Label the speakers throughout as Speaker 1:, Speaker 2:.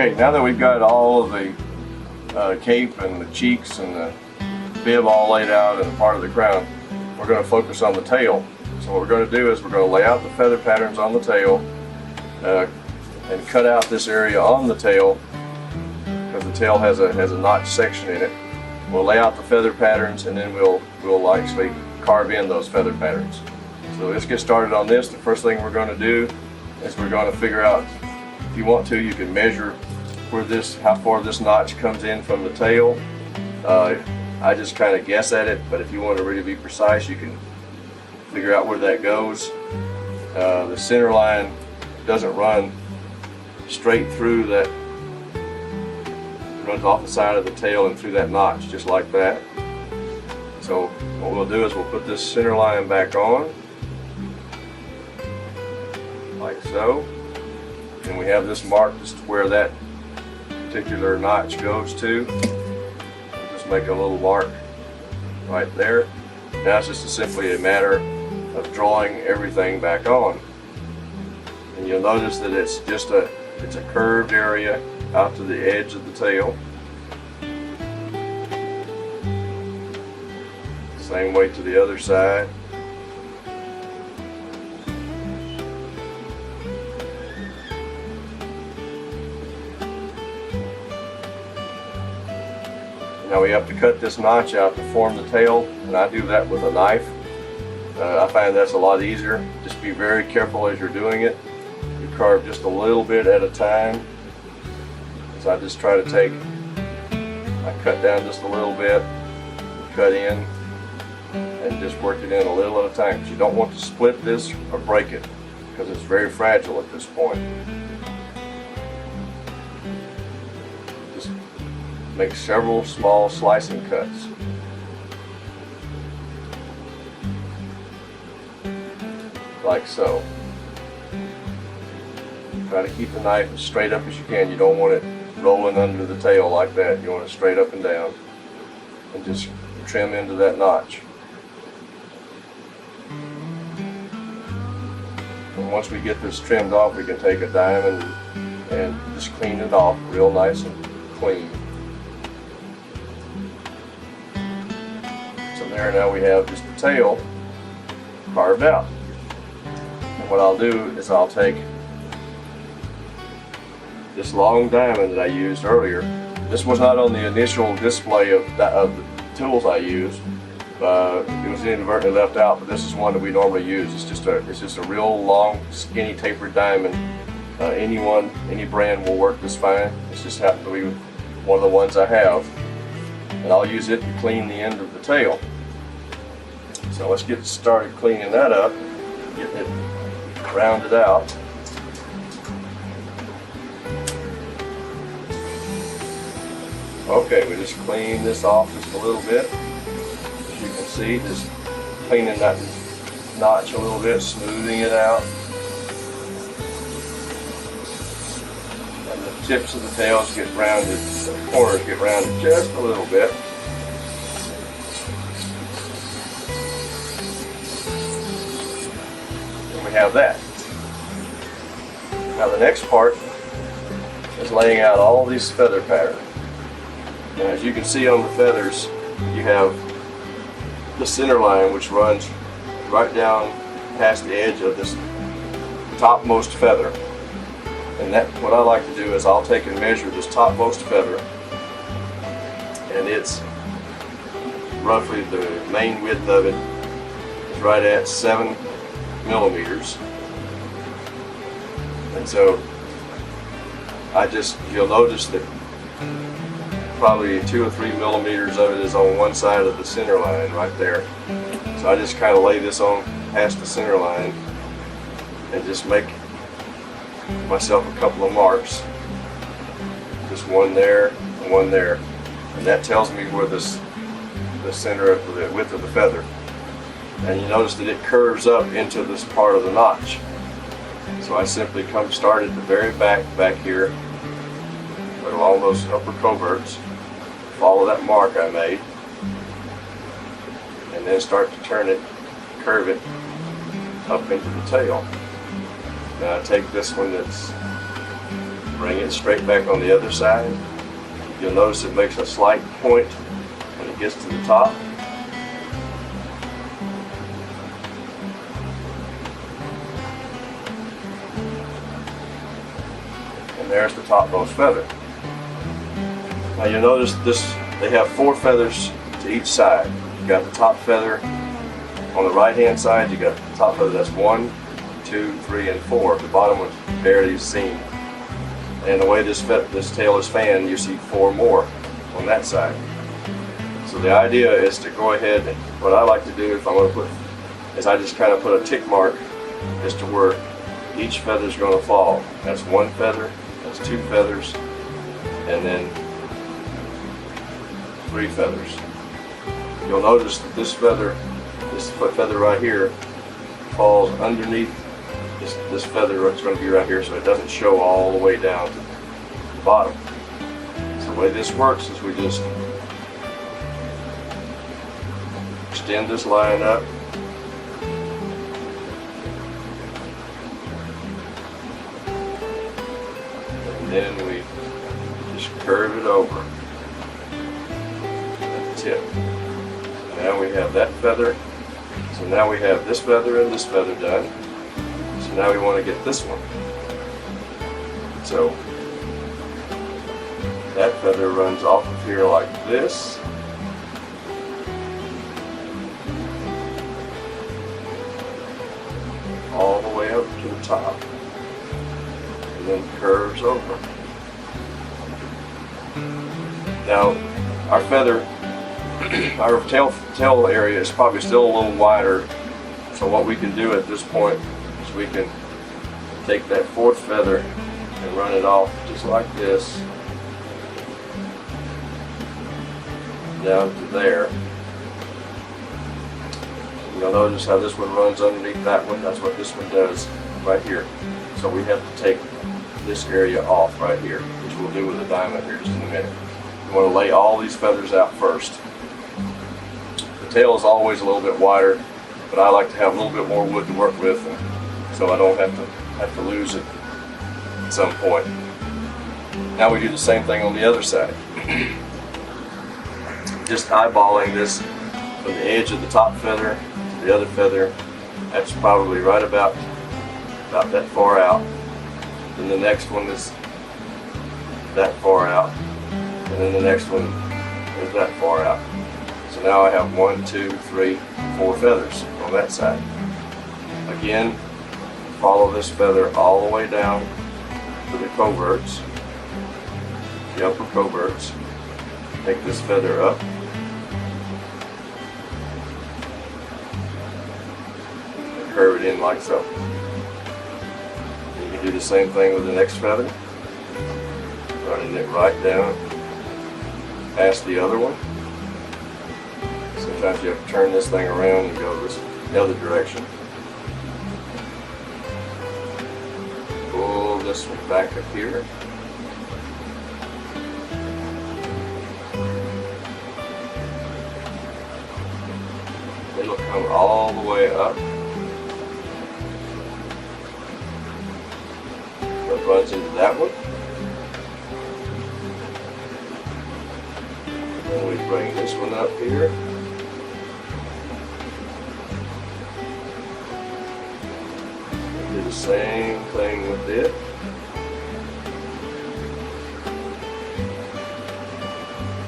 Speaker 1: Okay, now that we've got all of the cape and the cheeks and the bib all laid out and part of the crown, we're going to focus on the tail. So what we're going to do is we're going to lay out the feather patterns on the tail and cut out this area on the tail because the tail has a notch section in it. We'll lay out the feather patterns and then we'll actually carve in those feather patterns. So let's get started on this. The first thing we're going to do is we're going to figure out, if you want to, you can measure how far this notch comes in from the tail. I just kind of guess at it, but if you want to really be precise, you can figure out where that goes. The center line doesn't run straight through that, it runs off the side of the tail and through that notch, just like that. So what we'll do is we'll put this center line back on, like so. And we have this marked as to where that particular notch goes to. We'll just make a little mark right there. Now it's just simply a matter of drawing everything back on. And you'll notice that it's a curved area out to the edge of the tail. Same way to the other side. Now we have to cut this notch out to form the tail, and I do that with a knife. I find that's a lot easier. Just be very careful as you're doing it. You carve just a little bit at a time. So I just try to I cut down just a little bit, cut in, and just work it in a little at a time, because you don't want to split this or break it, because it's very fragile at this point. Just make several small slicing cuts. Like so. Try to keep the knife as straight up as you can. You don't want it rolling under the tail like that. You want it straight up and down. And just trim into that notch. And once we get this trimmed off, we can take a diamond and just clean it off real nice and clean. So there, now we have just the tail carved out. And what I'll do is I'll take this long diamond that I used earlier. This was not on the initial display of the tools I used. It was inadvertently left out, but this is one that we normally use. It's just a real long, skinny, tapered diamond. Any brand will work this fine. This just happened to be one of the ones I have, and I'll use it to clean the end of the tail. So let's get started cleaning that up, getting it rounded out. Okay, we just clean this off just a little bit. As you can see, just cleaning that notch a little bit, smoothing it out. And the tips of the tails get rounded, the corners get rounded just a little bit. And we have that. Now the next part is laying out all these feather patterns. And as you can see on the feathers, you have the center line, which runs right down past the edge of this topmost feather. And what I like to do is I'll take and measure this topmost feather, and it's roughly, the main width of it is right at 7 millimeters. And so you'll notice that probably 2 or 3 millimeters of it is on one side of the center line right there. So I just kind of lay this on past the center line and just make myself a couple of marks. Just one there and one there. And that tells me where the center of the width of the feather. And you notice that it curves up into this part of the notch. So I simply start at the very back here, along those upper coverts, follow that mark I made, and then start to curve it up into the tail. Now I take this one that's Bring it straight back on the other side. You'll notice it makes a slight point when it gets to the top. And there's the topmost feather. Now you'll notice this, they have 4 feathers to each side. You got the top feather on the right hand side, you got the top feather that's 1, 2, 3, and 4. The bottom one's barely seen. And the way this tail is fanned, you see 4 more on that side. So the idea is to go ahead, and what I like to do if I'm going to put, is I just kind of put a tick mark as to where each feather is going to fall. That's 1 feather, that's 2 feathers, and then 3 feathers. You'll notice that this feather right here falls underneath this feather that's going to be right here, so it doesn't show all the way down to the bottom. So the way this works is we just extend this line up, and then we just curve it over at the tip. Now we have that feather. So now we have this feather and this feather done. So now we want to get this one. So that feather runs off of here like this. All the way up to the top. And then curves over. Now our feather, our tail area is probably still a little wider. So what we can do at this point is we can take that 4th feather and run it off just like this down to there. You'll notice how this one runs underneath that one. That's what this one does right here. So we have to take this area off right here, which we'll do with a diamond here just in a minute. You want to lay all these feathers out first. The tail is always a little bit wider, but I like to have a little bit more wood to work with, and so I don't have to lose it at some point. Now we do the same thing on the other side. Just eyeballing this from the edge of the top feather to the other feather. That's probably right about that far out. Then the next one is that far out, and then the next one is that far out. So now I have 1, 2, 3, 4 feathers on that side. Again, follow this feather all the way down to the coverts, the upper coverts. Take this feather up, and curve it in like so. You can do the same thing with the next feather, running it right down past the other one. Sometimes you have to turn this thing around and go the other direction. Pull this one back up here. It'll come all the way up. It runs into that one. And then we bring this one up here. Do the same thing with it.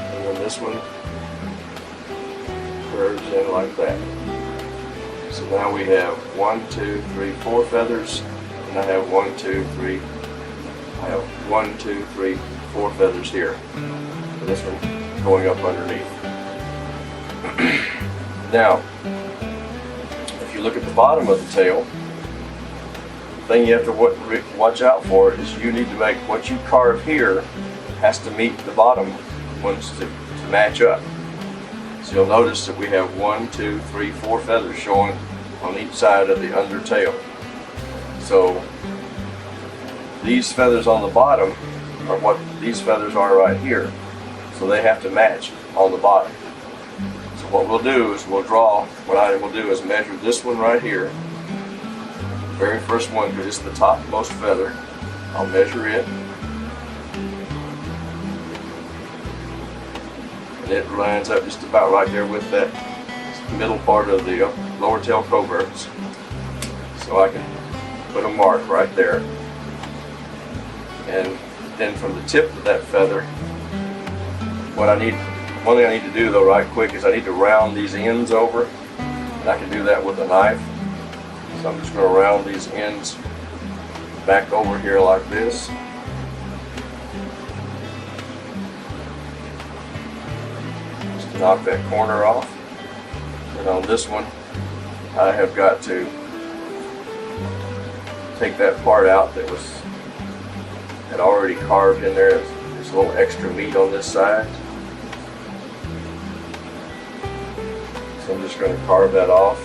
Speaker 1: And then this one curves in like that. So now we have 1, 2, 3, 4 feathers, and I have 1, 2, 3. I have 1, 2, 3, 4 feathers here. And this one going up underneath. Now, if you look at the bottom of the tail, the thing you have to watch out for is you need to make what you carve here has to meet the bottom ones to match up. So you'll notice that we have 1, 2, 3, 4 feathers showing on each side of the undertail. So these feathers on the bottom are what these feathers are right here. So they have to match on the bottom. So what we'll do is what I will do is measure this one right here. The very first one, because it's the topmost feather. I'll measure it. and it lines up just about right there with that middle part of the lower tail coverts. So I can put a mark right there. And then from the tip of that feather, one thing I need to do though right quick is I need to round these ends over, and I can do that with a knife. So I'm just going to round these ends back over here like this. Just to knock that corner off. And on this one, I have got to take that part out that had already carved in there. There's a little extra meat on this side. So I'm just going to carve that off.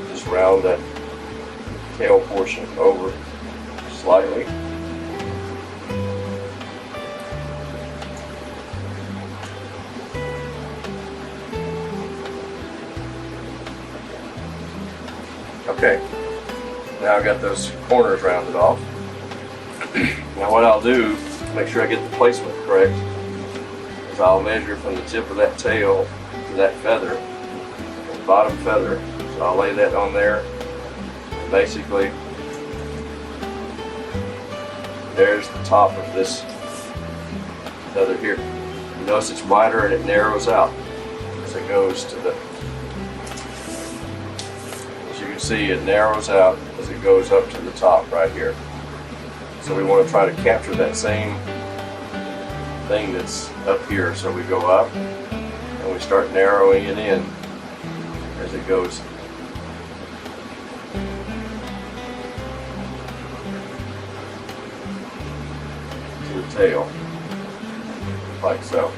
Speaker 1: Just round that tail portion over slightly. Okay, now I've got those corners rounded off. Now what I'll do to make sure I get the placement correct is I'll measure from the tip of that tail to that feather, the bottom feather. So I'll lay that on there. Basically, there's the top of this feather here. You notice it's wider and it narrows out as it goes to the, as you can see, it narrows out as it goes up to the top right here. So we want to try to capture that same thing that's up here. So we go up and we start narrowing it in as it goes to the tail, like so,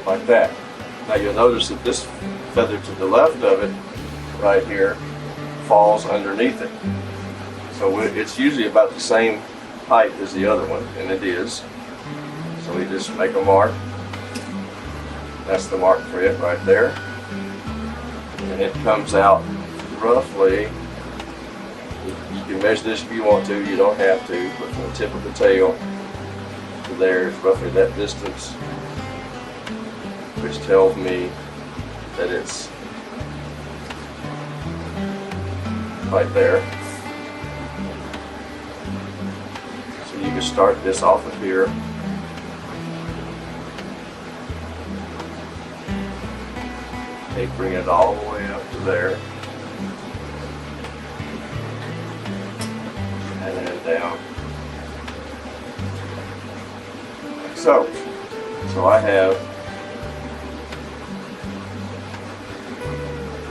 Speaker 1: like that. Now you'll notice that this feather to the left of it right here falls underneath it. So it's usually about the same height as the other one, and it is. So we just make a mark. That's the mark for it right there. And it comes out roughly, you can measure this if you want to, you don't have to, but from the tip of the tail to there is roughly that distance, which tells me that it's right there. So you can start this off of here. Bring it all the way up to there. And then down. Like so. So I have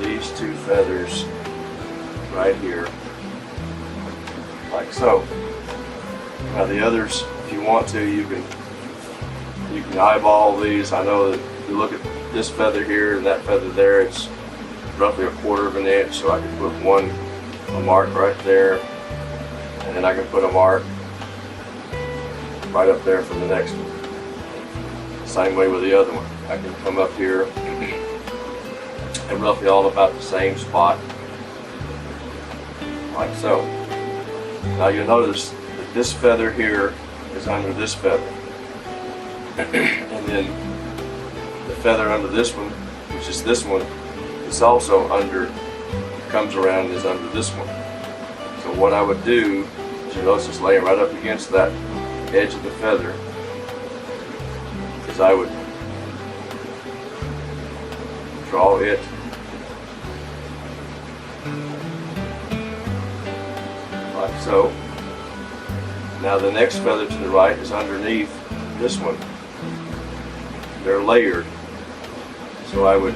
Speaker 1: these two feathers right here, like so. Now the others, if you want to, you can eyeball these. I know that if you look at this feather here and that feather there, it's roughly 1/4 of an inch, so I can put a mark right there, and then I can put a mark right up there for the next one. Same way with the other one. I can come up here and roughly all about the same spot, like so. Now you'll notice that this feather here is under this feather, and then the feather under this one, which is this one, is also under, comes around and is under this one. So what I would do is, you notice it's laying right up against that edge of the feather, is I would draw it like so. Now the next feather to the right is underneath this one. They're layered. So I would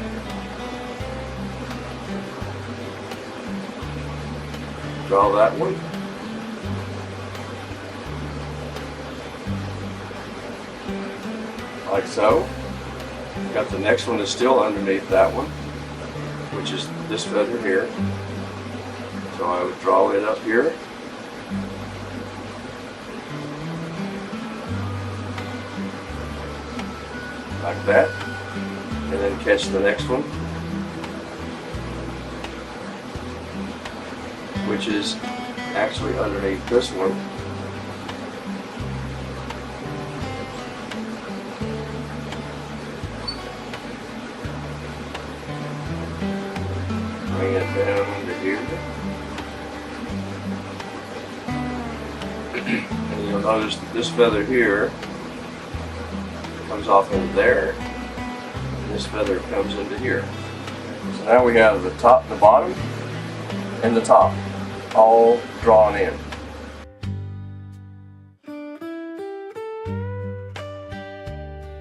Speaker 1: draw that one. Like so. Got the next one is still underneath that one, which is this feather here. So I would draw it up here. Like that. And then catch the next one, which is actually underneath this one. bring it down to here. And you'll notice that this feather here comes off into there, and this feather comes into here. So now we have the top, the bottom, and the top all drawn in.